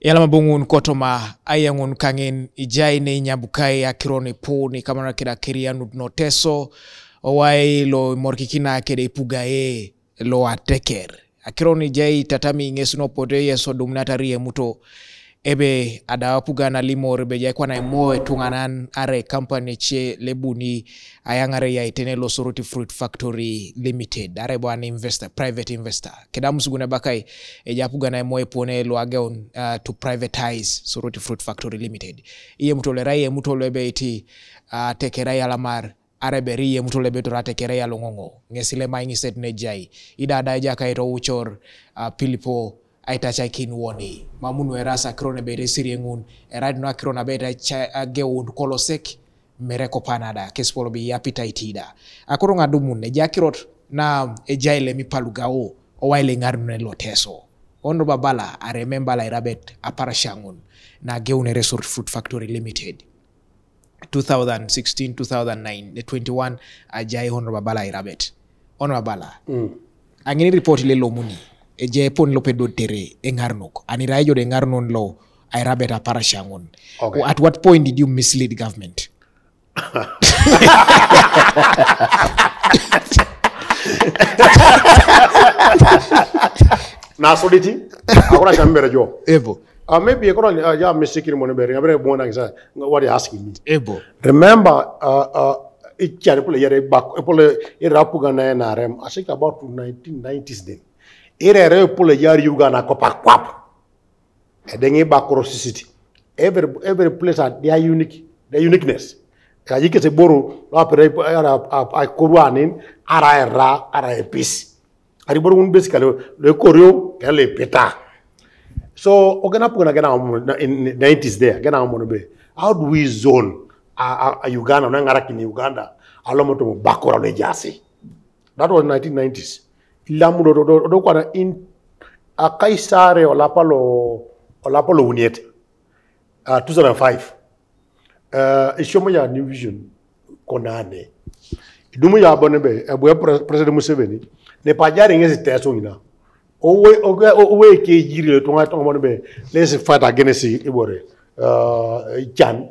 Yalama bungun KOTOMA ayangun kangen Ejai ne Inyabukai Akiro ne po ni kamara keda keria no teso owai lo morkikina keda ipugae lo ateker Akiro ni Ejai tatami ngesuno pote yeso dumnatari ye muto ebe ada Apugan alimo rebe Ejai kwa na imoe tunganan are company che lebuni ayangare ya itene lo Soroti Fruit Factory Limited are bo an investor, private investor keda musugune bakai Ejai Apugan na imoe pone lo ageon to privatize Soroti Fruit Factory Limited iye mutolera iye mutolebe iti tekerai alamar areberi iye mutolebe to ratekerai alongongo ngesile maingi set ne Ejai ida da Ejai kairo uchor pilipo aitacha kinwoni mamunu erasa krone bere siriengun erad no krona beta geun kolosek mereko panada kespolo bi appetite akoronga dumun ne jakirot na Ejai le mi palugao o waile ngarne loteso ondo babala I remember la AIRABET aparashangun na geun Soroti Fruit Factory Limited 2016 2009 the 21 Ejai hono babala AIRABET ono babala angini report le lomuni Ejai pon lope do tere engarnok anirajo de ngarnon lo AIRABET aparashangun. Okay. At what point did you mislead government? Na soliti akora chambere jo Ebo maybe akora ya mistake mo nebere abere bona ngisa what you asking me. Ebo Remember ichare pole yere back pole Apugan na rem I think about 1990s then ere pole yari Uganda kopa kwap edengi back city every place at their uniqueness kajike se boru apere a koruanin ara peace ari boru un basically le koryo kale peta so ogana pugana gana in 90s there gana mo be how do we zone a Uganda na ngara kini Uganda alomo to bakora le jasi that was 1990s lamudo do kwa in a kaisare olapalo uniete 2005 ishomo ya New Vision konane idumu ya bonebe ebo president Museveni ne pajari ngezi teso ngina owe ke jiri to ngato bonebe let's fight against ibore chan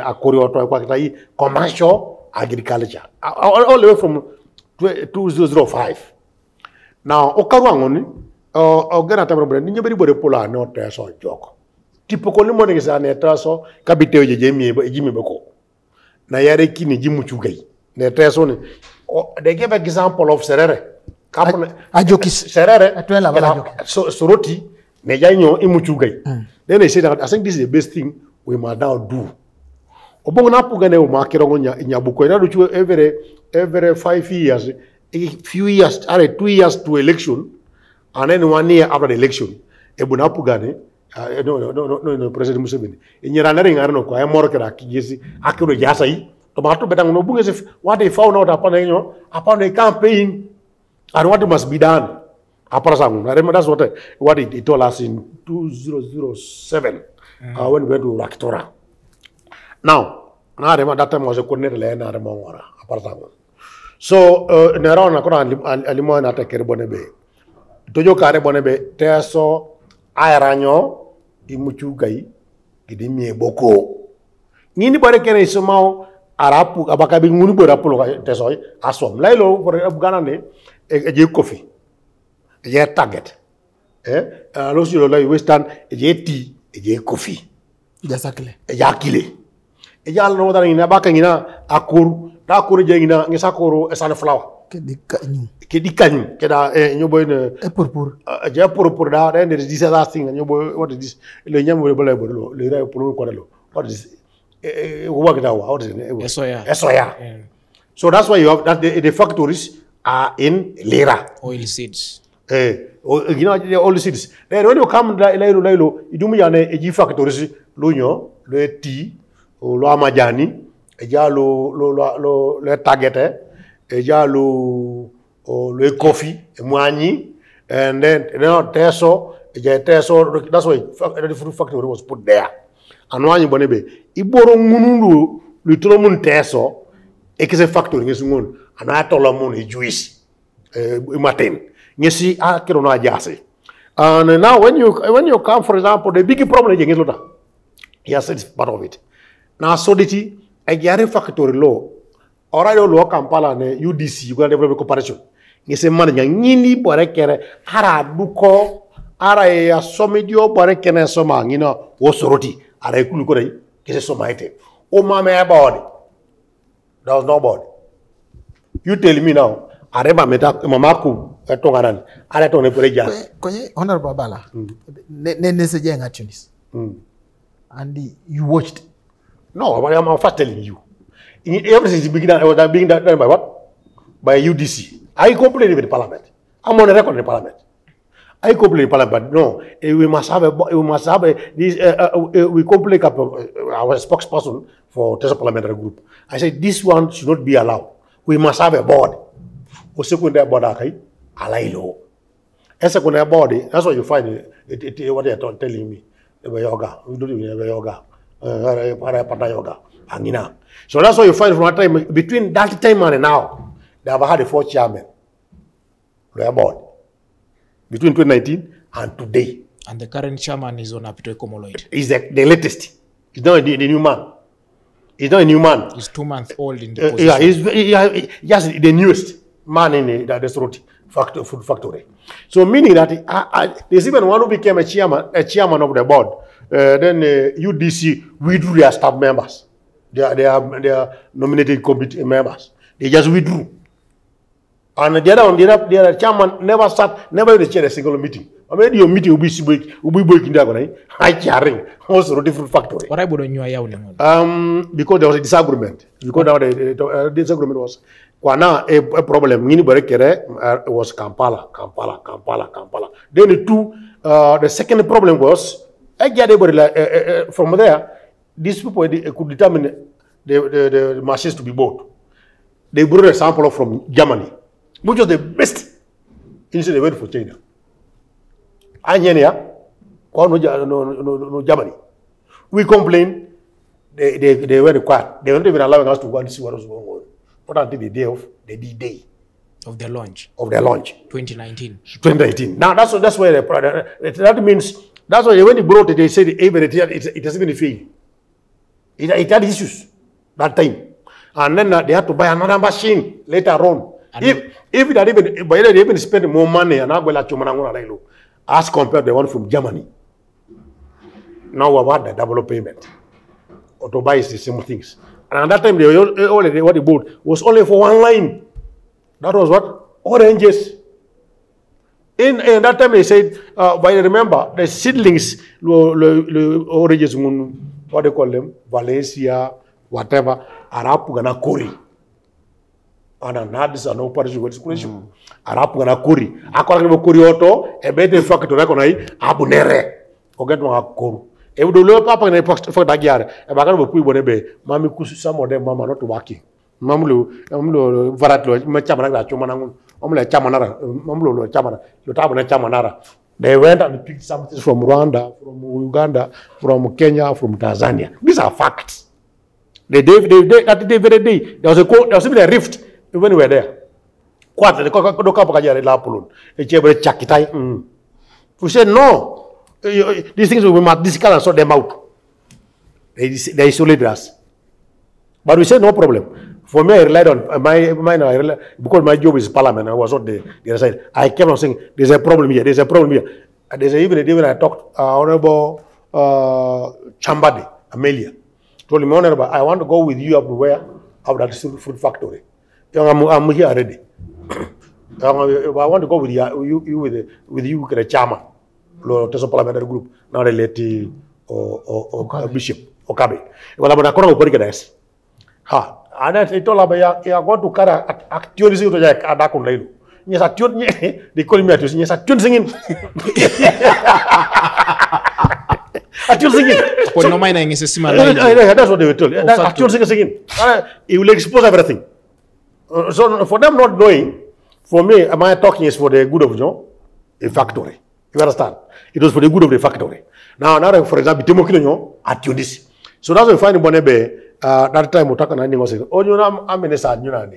akori to kwa tai commercial agriculture all the way from 2005 now okarwangoni ogena tambre ni nyeberi bore pola no teso joko typical mo ngisa ne teso kabite Ejai mi beko na yare kini jimu chugai ne teso ni they give an example of serere ajokis serere atwela bala Soroti ne janyo imu chugai then they say that I think this is the best thing we must now do obongo na Apugan e ma Akiro Inyabukai na do every 5 years a few years 2 years to election and then 1 year after the election ebuna Apugan no president Museveni inyira na ringa no kwa morkera kigesi Akiro jasai tomato bedang no bunge what they found out upon a campaign and what must be done aparasang I remember that's what he told us in 2007 when we went to Akorar. Now na remember that time was a coordinator le na remember aparasang so nera na kona alimo na take bonebe tojo kare bonebe teso airanyo imuchugai gidimie boko nini bare kene isomao arapu abakabi ngunu bora polo teso asom lailo for Afghan ne Ejai coffee Ejai target lo si lo western Ejai tea Ejai coffee jasakle yakile Ejai no dara ina baka ngina akuru da akuru je ngina ngisa akuru esana flower ke dikanyu ke da nyoboy ne purpur Ejai purpur da there is this other thing nyoboy what is this le nyamu le le ra pulu ko dalo what is work that what is it esoya so that's why you have that the factories are in Lira oil seeds you know oil seeds then when you come lailo idumu yane Ejai factories lunyo le tea lo amajani Ejai lo le target Ejai lo coffee mwanyi and then teso Ejai teso that's why the fruit factory was put there anwanyi bonebe iboro ngunu lu tolomun teso ekese factory ngesungon ana tolomun juice matin ngesi Akiro no ajase And now when you come, for example, the big problem is Lota. Yes, it's part of it. Now Soroti, a Gary factory law, or I don't know Kampala and UDC, you got develop cooperation. It's a man, Nini, Borekere, Hara, Buko, Ara, Somidio, Borekene, Soma, you know, Soroti, Ara Kulukore, is so mighty. Oh, mamma, body. There was nobody. You tell me now, Areba Meta, Mamaku, Tongaran, Aratone Preja. Honorable Bala, Nesejang actually. And you watched. No, I'm first telling you. Everything is being done by what? By UDC. I complain with the parliament. I'm on a record in the parliament. I complain with the parliament, but no, we must have this. We complain our spokesperson for Tesla parliamentary group. I said this one should not be allowed. We must have a board. O secondary board, allow. A secondary body. That's what you find. What they are telling me. Yoga, we don't even have yoga, yoga, angina. So that's what you find from that time. Between that time and now, they have had a 4 chairmen. They are board. Between 2019 and today. And the current chairman is on Apito Komoloid. Is the latest. He's not the new man. He's not a new man. He's 2 months old in the position. He's the newest man in the Soroti food factory. So meaning that there's even one who became a chairman of the board. Then UDC withdrew their staff members. They are nominated committee members. They just withdrew. And the other chairman never chaired a single meeting. I mean, your meeting will be breaking down. I chairing also different factory. What I would know because there was a disagreement. Because the disagreement was now a problem. Was Kampala. Then the second problem was from there, these people could determine the machines to be bought. They brought a sample from Germany, which was the best. Instead they went for China. No Germany. We complained. They were quiet. They weren't even allowing us to go and see what was going on. But until the day of the launch. 2019. Now that's where that means that's why when they brought it, they said it has been a fail. It had issues that time, and then they had to buy another machine later on. If it had they even spent more money and as compared to the one from Germany. Now we have had the double payment. Or to buy is the same things. And at that time, what they bought was only for one line. That was what? Oranges. In that time, they said, but I remember, the seedlings, oranges, what they call them, Valencia, whatever, Apugan Kori. And now this is an operation with school. Apugan Kori. Akorar Kori auto, a better factor to recognize Abunere. Forget my Koro. If we do papa in for that year, a bag of people would be, Mammy could some of them, Mamma not working. Mamlu, Varatlo, Machamana, Chumanang, Omla Chamanara, Mamlo, Chamana, Yotabana Chamanara. They went and picked something from Rwanda, from Uganda, from Kenya, from Tanzania. These are facts. That very day, there was even a rift when we were there. Quite the Kokapaka Lapulun, a Chebre Chakitai. We said no. These things we must discuss and sort them out. They isolated us. But we said no problem. For me, I relied on because my job is parliament. I was on the other side. I kept on saying, there's a problem here, there's a problem here. And there's even I talked, Honorable Chambadi, Amelia, told him, Honorable, I want to go with you up to where? Up at the food factory. I'm here already. I want to go with you with the chairman. Tesla parliamentary group now they let Bishop Okabe. Well, I'm going to organize. Ha, and I told about I want to carry actors to Jack Adakun. Yes, actor. They call me at yes, actor singing. Actor singing. Well, no mining is a similar. That's what they were told. Actor singing. It will expose everything. So for them not knowing, for me, am I talking is for the good of a factory. You understand? It was for the good of the factory. Now, for example, Timokino at Tunis. So that's why we find in Bonebe, that time we talk and I said, oh, you know, I'm in a sad, you know,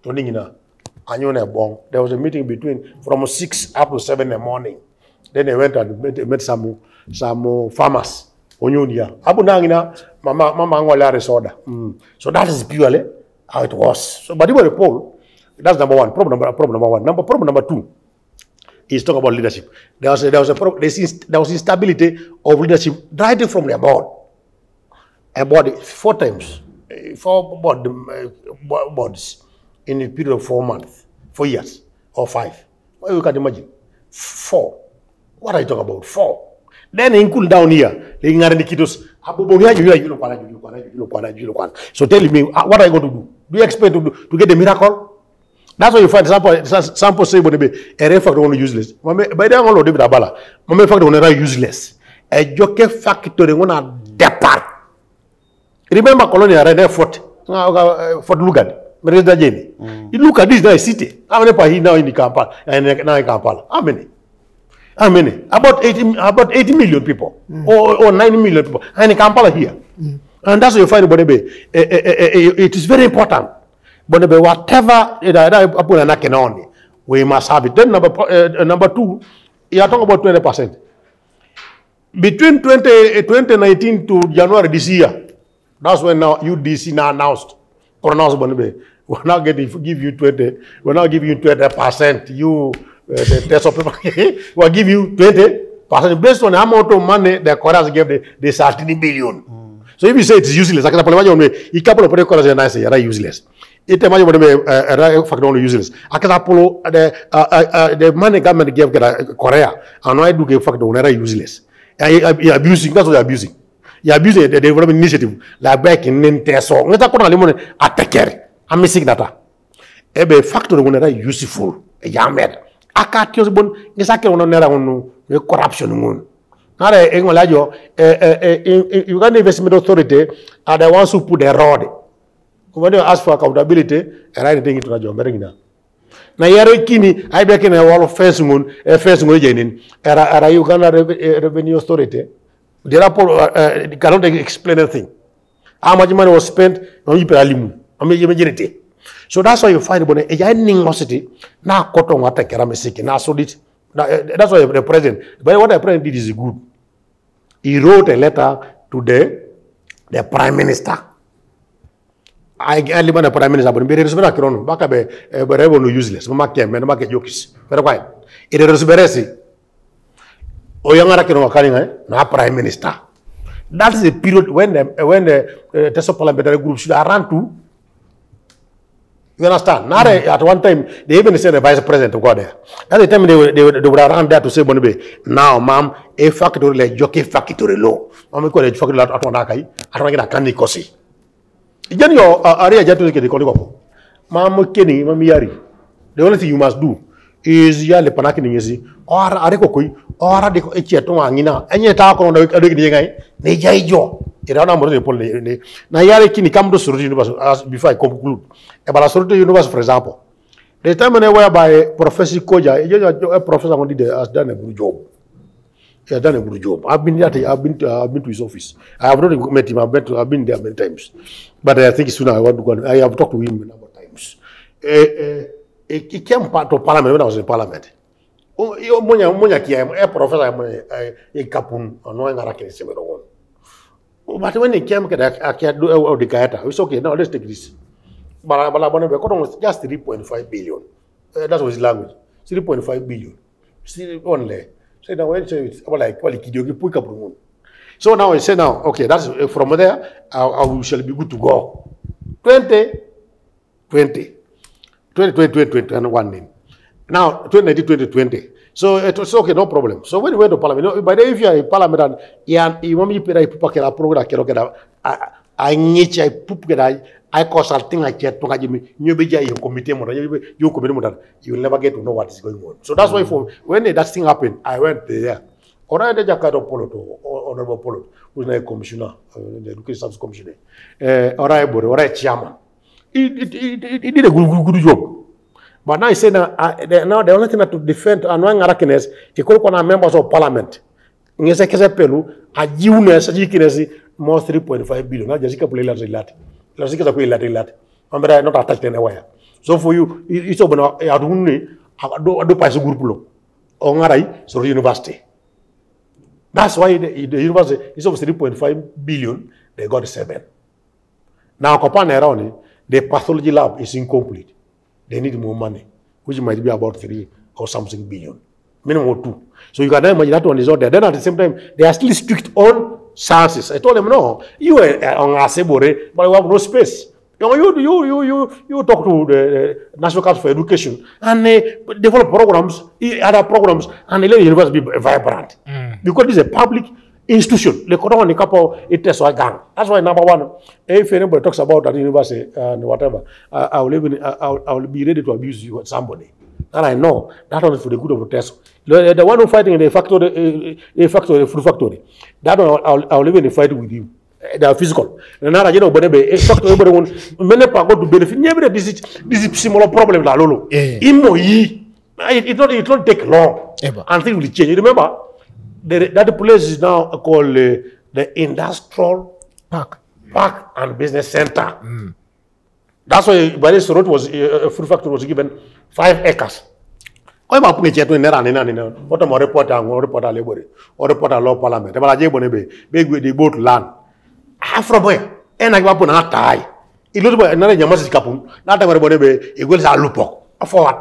Toningina, and you know, there was a meeting between from 6 up to 7 in the morning. Then they went and met some farmers. Onyunia. Abu nangina mama ngola resoda. So that is purely how it was. So but even the poll, that's number one. Problem number one. Problem number two is talk about leadership. There was instability of leadership right from the board. About 4 times, 4 boards in a period of 4 months, 4 years, or 5. Well, you can imagine 4. What are you talking about? 4. Then in cool down here, they are the kiddos. So tell me, what are you going to do? Do you expect to get the miracle? That's why you find sample say when they a factor only useless. By the all David Abala, Mame factor only useless. A joke factory on depart. Remember Colonia ran Fort Lugard. You look at this nice city. How many people now in the Kampala and now in Kampala? How many? About 80 million people or 90 million people. And in Kampala here. And that's what you find about it is very important. But whatever we must have it. Then number 2, you are talking about 20%. Between 2019 to January this year, that's when now UDC now announced, we're now give you 20. We're now giving you 20%. You the test of paper, we'll give you 20% based on the amount of money the Akorar gave the 30 billion. So if you say it's useless, I can imagine a couple of Akorar and I say are useless. It imagine factor only useless. I can Apollo the money government gave Korea and I do give factor only useless. You're abusing. That's what you're abusing. You're abusing the development initiative like back in Ninteso. Let's talk about attacker. I'm missing data. Ebe factor only useful. Yamed. Akatios bon ngisake ononera onu corruption ngun. Nare engolajo Uganda Investment Authority are the ones who put the road. When they ask for accountability, right thing to Najo Merina. Na yare kini I back in a wall of fence moon, a fence moon era Uganda Revenue Authority. The rapport cannot explain anything. How much money was spent on Ipalimu. Imagine. So that's why you find about a animosity. Now, cotton water keramesiki. Now, so that's why the president. But what the president did is good. He wrote a letter to the prime minister. I live on the prime minister, but there is no Akiro. Bakabe, no useless. Mama came, and Mama jokes. Very quiet. It is Beresi. Oyanga Akiro Karinga, now prime minister. That is the period when the test of parliamentary group should run to. You understand? Now, at one time, they even sent the vice president to go there. At the time, they would run there to say, now, ma'am, a factory like jockey factory law. I'm going to factory at Wanakai. I don't get a candy cosi. Again, your area jet to get the Koligo. Ma'am, Kenny, Mamiari. The only thing you must do is Yale Panakin, or Arekoi, or Adeko Echetonga, and yet talk on the Ejai Joe. Now, Nayari Kini come to Soroti University before I conclude. About Soroti University, for example, the time whereby Professor Koja, a professor has done a good job. He has done a good job. I've been to his office. I have not met him. I've been there many times. But I think soon I want to go. I have talked to him a number of times. He came to Parliament when I was in Parliament. Amonyakinar, a professor, a capun, or no one. But when he came to the Gaeta, it's okay, now let's take this. But was just 3.5 billion. That was his language. 3.5 billion. Still only. So now when it's like so now I say now, okay, that's from there, we shall be good to go. 2021. Now 2020. So it was okay, no problem. So when we went to Parliament, by the way, if you are in Parliament and you want me to pay a program, I need to put I consulting like that to you will never get to know what is going on. So that's why when that thing happened, I went there. Or I did Honorable Polo, who's a commissioner, the Education Service Commissioner, or I chairman. He did a good job. But now he said now the only thing to defend annoying Arakenes, he called on members of parliament. In a pelu, a juniors, more 3.5 billion. Now Jessica play lat. Jessica play lat. I'm not attached anywhere. So for you, it's open. I do pass a group. Ongarai, Soroti University. That's why the university is of 3.5 billion, they got 7. Now, Kopan the pathology lab is incomplete. They need more money, which might be about 3 or something billion. Minimum 2. So you can imagine that one is out there. Then at the same time, they are still strict on sciences. I told them, no, you are on Asebore, but you have no space. You talk to the National Council for Education and develop programs, other programs, and let the university be vibrant. Because this is a public institution. That's why number one, if anybody talks about that university and whatever, I will be ready to abuse you with somebody. And I know that one is for the good of the test. The one who fighting in the factory, the food factory, that one I will even fight with you. They are physical. Now, you know, but a factory, everyone, many people go to benefit. Never this is similar problem. La lolo. It don't take long. And things will change. You remember that place is now called the Industrial Park and Business Center. That's why by the Soroti was a food factory was given 5 acres. I'm a page to Nera. What am I reporter labor or reporter law parliament? They both land. From where? And I go up on a tie. It looks like another Yamasi Capun. Not everybody, it goes a lupo. Forward.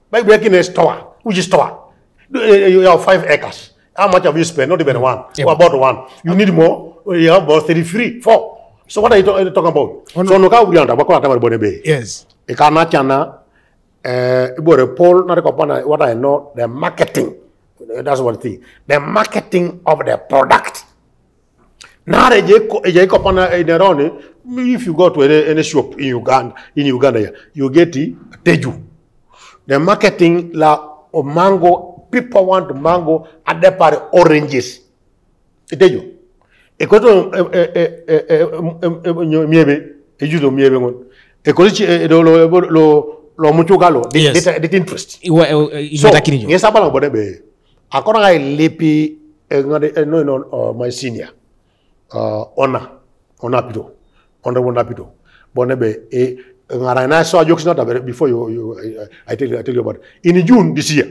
By breaking a store, which is store. You have 5 acres. How much have you spent? Not even one. Or about one. You need more. You have about 33, 4. So what are you talking about? So no ka uganda bakwa tamar bonebe. Yes. E kana chana ibore Paul na rekopana what I know the marketing. That's one thing. The marketing of the product. Now Ejai kopana inerone if you go to any shop in Uganda you get teju. The marketing la of mango, people want mango at the part oranges. Teju. Ekoto miebe ejudo miebe ngon ekolichi lo muchugalo the interest so ngesa bala bodebe akona ga lepi no my senior ona pito bonebe ngara na so jokes not before I tell you about in June this year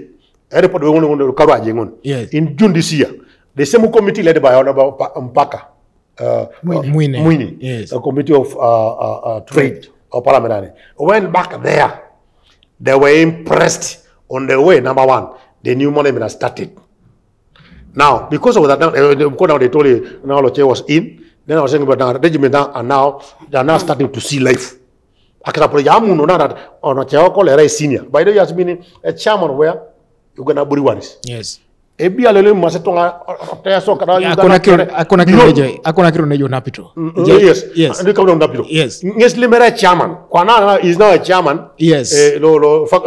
airport we won karwaje ngon in June this year. The same committee led by Honorable Mpaka Mwini, yes. A committee of trade or parliament, went back there. They were impressed on the way, number one, the new monument has started. Now, because of that, they told you now Loche was in, then I was saying about the regiment and now they are now starting to see life. Akirapo that on a chair senior. By the way, has been a chairman where you're going to Buriwaris. Yes. Ebi alele masetonga teso kada akona kiro nejo napito. Yes. And come napito. Yes. Ngeslimere chairman. Kwana is now a chairman. Yes.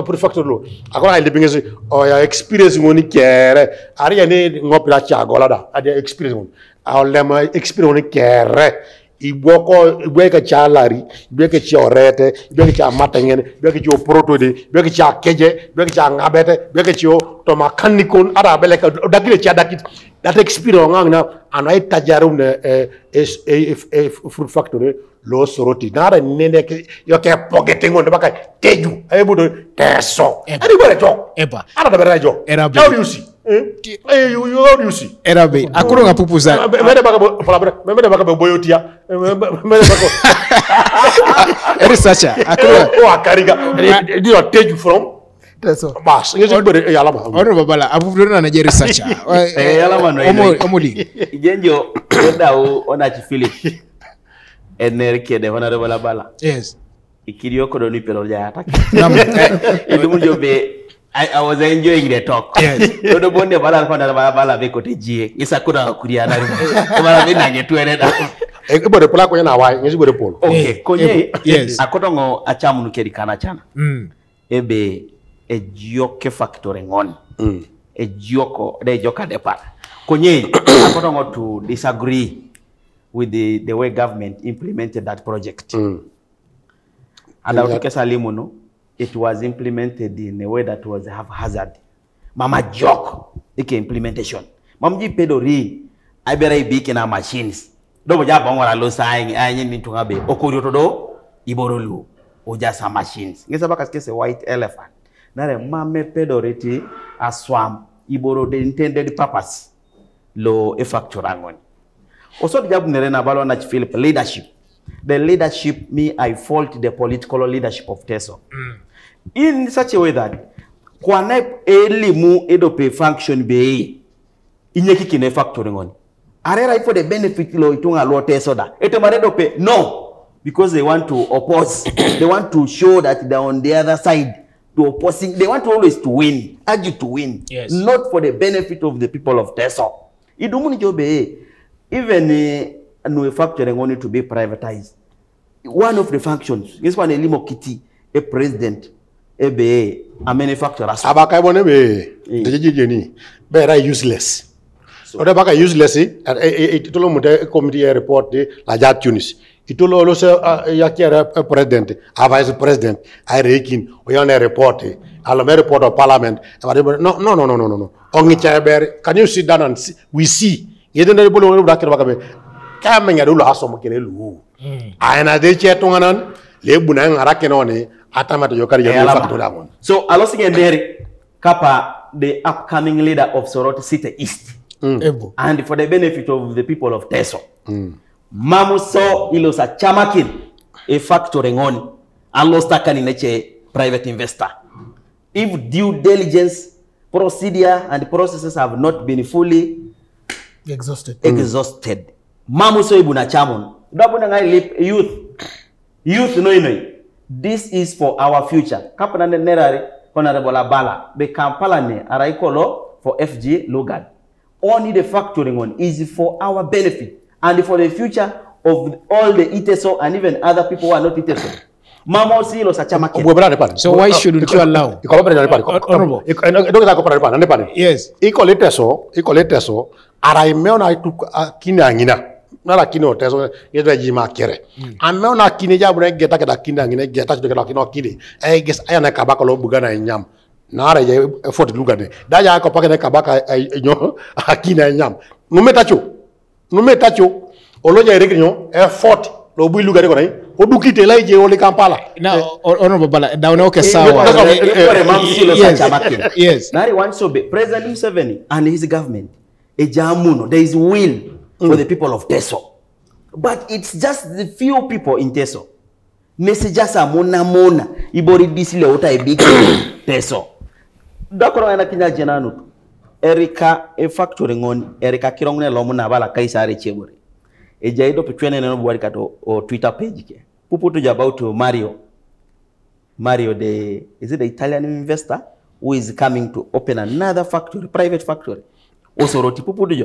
Prefecture lo. Akona ile bingezi ya experience ngoni kere. Ari ya ne ngopira cha golada. Ade experience ngoni. Awlema experience ngoni kere. Ibweka cha lari, ibweka cha orete, ibweka cha matengene, ibweka cha protode, ibweka cha keje, ibweka cha ngabete, ibweka cha toma kanikon ara beleka dakile cha dakit that experience ngana anai tajarum ne food factory lo Soroti nara nene yoke pogeting on baka teju ayebudo teso anybody talk eba ara da berajo how do you see how do you see Airabet akuru ngapupuza mede baka boyotia mede baka researcher akuru akariga did you teju from Teso. Bas, ngezi yalama. Ono babala abufurona na researcher. Yalama no. Omuli. Ijenjo yoda ona chifili. Enerke de honorable bala. Yes. Ikiriyo kodo ni pelo ya ataki. Namu. I was enjoying the talk. Yes. Yodo bonde bala beko tejie. Isa kuna kuria na. Bala bina ngetuereda. Ebore pola ko yana wai, ngezi bore polo. Okay, konye. Yes. Akotongo achamu nukeri kana chana. Ebe e jioke factory ngoni. E jioko de joka depart. Konye akotongo to disagree with the way government implemented that project. And no, it was implemented in a way that was haphazard. Mama joke, ike implementation. Mamji pedori, I better be in our machines. Don't just bangora lo saying, I need to have a okurioto, iborolu, or just some machines. Yes, about a white elephant. Nare mame pedoriti a swam iboro the intended purpose lo e factor angoni. Also the job nerena balo na Philip leadership. The leadership, me, I fault the political leadership of Teso. In such a way that kwana elimu edope function be inyeki kine factoring on. Are right for the benefit lo itunga lo Teso da. Eto maredope no, because they want to oppose. They want to show that they're on the other side to opposing. They want always to win, argue to win, yes. Not for the benefit of the people of Teso. Idumuni jobe even no factoring on it to be privatized. One of the functions, this one elimo kiti, a president, a manufacturer. Abakai bone be, the very useless. So the baka useless. It tolo mute committee report la jat Tunis. It tolo also a president, a vice president. I reckon we on a report. I'll report of parliament. No. Only chair. Can you sit down and see? We see. You don't know bakabe. Kamenya dulu asomo kirelu. Aina de chetunganan le bunang arakenone atamata yokari ya factory amon. So alosing enderi kapa the upcoming leader of Soroti City East. And for the benefit of the people of Teso. Mamuso ilosa chamakin a factory ngoni alosta kanineche private investor. If due diligence procedure and processes have not been fully exhausted. Mamuso ibuna chamon. Youth no. This is for our future. Kapana nerari honorable Abala be kampala ne araikolo for FG Logan. Only the factoring on is for our benefit and for the future of all the Iteso and even other people who are not Iteso. Mama silo sa chama. So why shouldn't you allow? Honorable. Yes. Equal Iteso. Araimeona itu kinangina. Nala kino Teso yedwa jima kere. Ameona kine jabu ne geta kada kinangina geta kada kino kine. Guess ayana kabaka lo bugana nyam. Nara je effort lugade. Daja ko pakene kabaka nyo akina nyam. Numetacho. Oloja regnyo effort lo bu lugade ko nay. Odukite lai je ole Kampala. Now honorable Bala dauna okay sawa. Yes. Nari wants to be President Museveni and his government. Ejamuno, there is will for the people of Teso. But it's just the few people in Teso. Nesejasa mona ibori disile ota ebiki Teso. Dakoro ana kinya jenanu. Erika e factory ngoni Erika kirongune lomuna bala kaisare chebore. Ejai do petwene no bwari kato o Twitter page ke. Puputu about Mario, is it the Italian investor who is coming to open another factory, private factory? Soroti puputu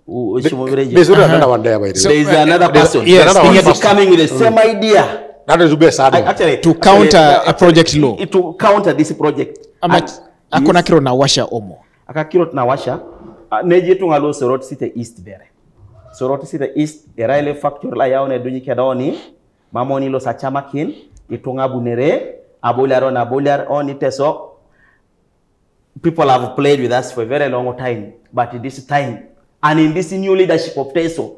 There's another one there. There is another person. Yes, he is coming with the same idea. That is the best. Actually, to counter a project law. To counter this project. Akiro na washa omo. Akiro na washa. Neje tungalo Soroti City East bere. Soroti City East eraile factory la yaone dunyi kedoni mamoni lo sachamakin itunga bunere abolar on Teso. People have played with us for a very long time, but this time and in this new leadership of Teso,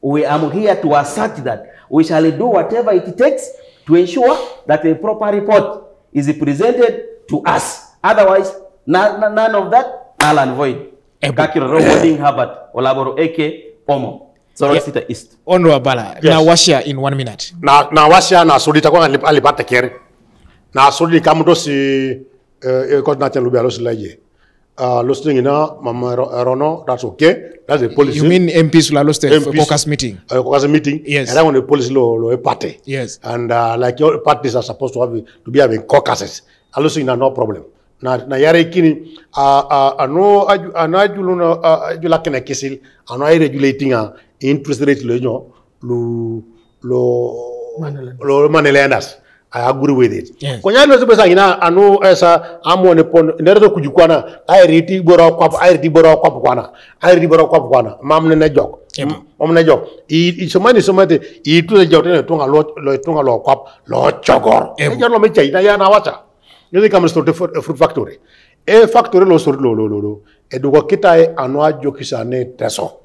we are here to assert that we shall do whatever it takes to ensure that a proper report is presented to us. Otherwise, none of that null and void. Akiro Roboding Herbert Olaboro Eke Omo. Soroti City East. Honorable Bala. Yes. Now washa in 1 minute. Na washa na solita kwa alipata kere. Na solita kamuto si coordinator lubi alo silaje. Losting na mama Rono, that's okay. That's the policy. You mean MPs will lost a caucus meeting? Caucus meeting. Yes. And I want the policy lo a party. Yes. And like your parties are supposed to be having caucuses. I losing no problem. Na yare kini ano ajuluna ajula kena kisil ano ay regulating interest rate lo manelandas. I agree with it. Yes. Konya lo sebe sangina ano esa amone pon neredo kujukwana ay riti boro kwa kwana mamne na jok mamne jok I somate I tu jok ne tunga lo kwa lo chogor e lo me chai na ya na wacha you come to fruit factory e factory lo sort lo e do kita ano ajokisa ne Teso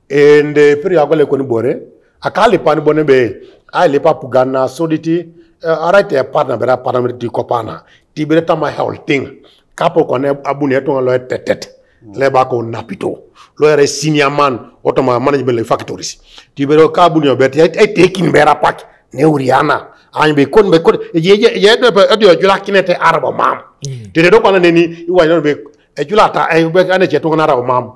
and pri agole ko ni bore akali pan bone be ai le pa Apugan Soroti alright a partner bera partner di kopana ti bereta ma holding kapo kone abuni eto lo tetet le ba ko napito lo ere senior man otoma management le factories tibero kabuni obet e taking bera pak ne uriana an be kon je do jula kinete arabo mam tede do kwana neni iwa no be julata e be ane je to na arabo mam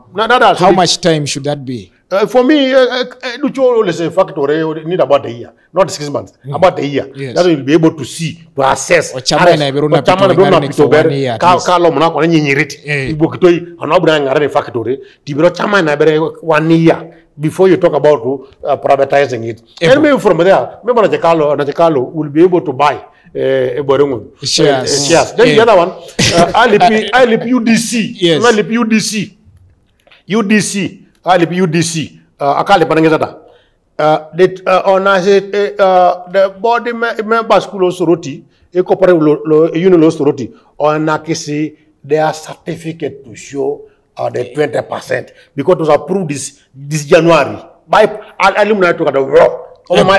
how much time should that be? For me, let's say factory need about a year, not 6 months, about a year. Yes. That will be able to see, to assess. Chama na ibero na pito gani ya Kalo muna kwa nyiriti. Ibo kitoi anabura ngare factory. Tibiro chama na ibere 1 year before you talk about privatizing it. And maybe from there, maybe Najekalo will be able to buy shares. Then the other one, ILP UDC. Yes. ILP UDC. UDC, akali panangezata. The body members school Soroti, a corporate union Soroti, on Nakisi, their certificate to show the 20% because it was approved this January by alumni to the world. On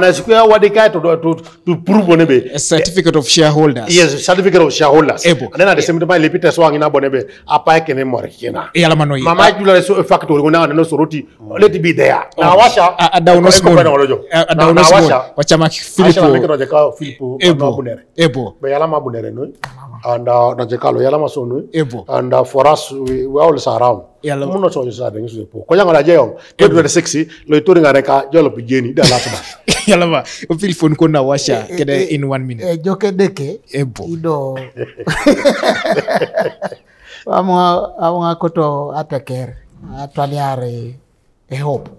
a square what they to prove on a certificate of shareholders. Yes, certificate of shareholders. And then at the same time, Lipita swang in Abonebe, a pike and a morikina. Yalamano, Mama, you are so factory when I know Soroti, let it be there. Now, Washa, a down a Filippo, Ebo, Bayalama Bunere, and Najekalo Yalama Sonu, Ebo, and for us, we always around. Muno so yasa de ngisu po konya ngala jeyo kedo de sexy lo itoringa reka jolo pigeni da last ba yalama o feel phone ko na washa kede in 1 minute joke deke ebo ido amo koto ateker atwaniare hope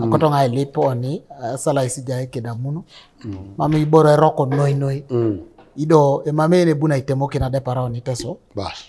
akoto ngai lipo ni sala isija keda muno mami iboro roko noi ido e mamene buna itemoke na depara ni teso bas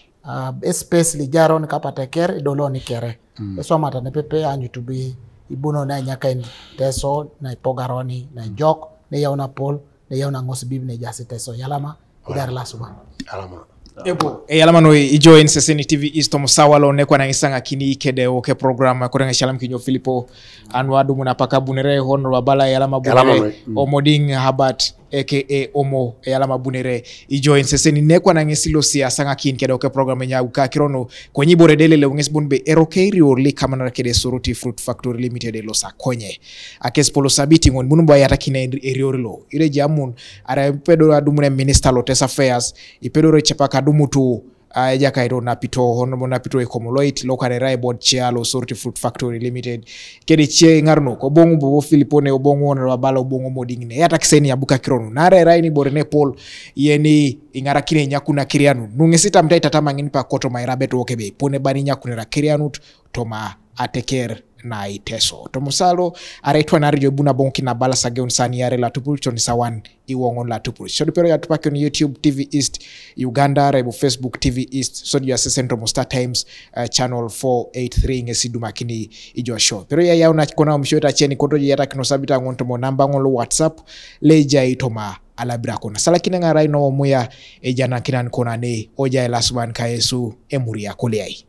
space li jaron kapata ker idolo ni kere so mata ne pepe anyu to be ibuno na nyaka teso na ipogaroni na jok ne yauna pol ne yauna ngosbib ne jasi teso yalama idar lasuba alama ebo yalama no ijo Apesenin TV isto musawalo ne kwa na isanga kini kede oke program ko nga shalam kinyo Filippo anwadu muna paka bunere hono wabala yalama bunere omoding habat aka omo yalama bunere ijo Apesenin ne kwa na ngesilo sia sanga kin kede oke program Inyabukai kirono kwenye boredele le ngesbunbe erokeri orli kamana kede Soroti Fruit Factory Limited losa konye akespo OSABITI ngon munumba yata kine eriorilo ile jamun ara pedo adumune minister lotes affairs ipedo rechapaka dumutu Ejai na pito hono na pito ekomoloit local rai board chair lo Soroti Fruit Factory Limited kedi che ngarno ko bongo bo Filippo ne obongo na wabala obongo modingne yata kiseni Abuka kirono nare rai ni borene pol yeni ingara kine nyakuna kirianu nungesita mtaita tamangini pa KOTOMA AIRABETwok be pone bani nyakuna kirianu toma ateker na iteso tomusalo araitwa na rijo buna bonki na bala sageun sani yare la tupul choni sawan iwongon la tupul so pero ya tupake on YouTube TV East Uganda rebo Facebook TV East so ya Central Star Times channel 483 ngesidu makini ijo show pero ya yauna kona mshota cheni koto ya takino sabita ngonto mo namba ngolo WhatsApp Ejai toma alabira kona sala kinanga rai no moya ejana kinan kona ne Ejai lasban kayesu emuri ya koleai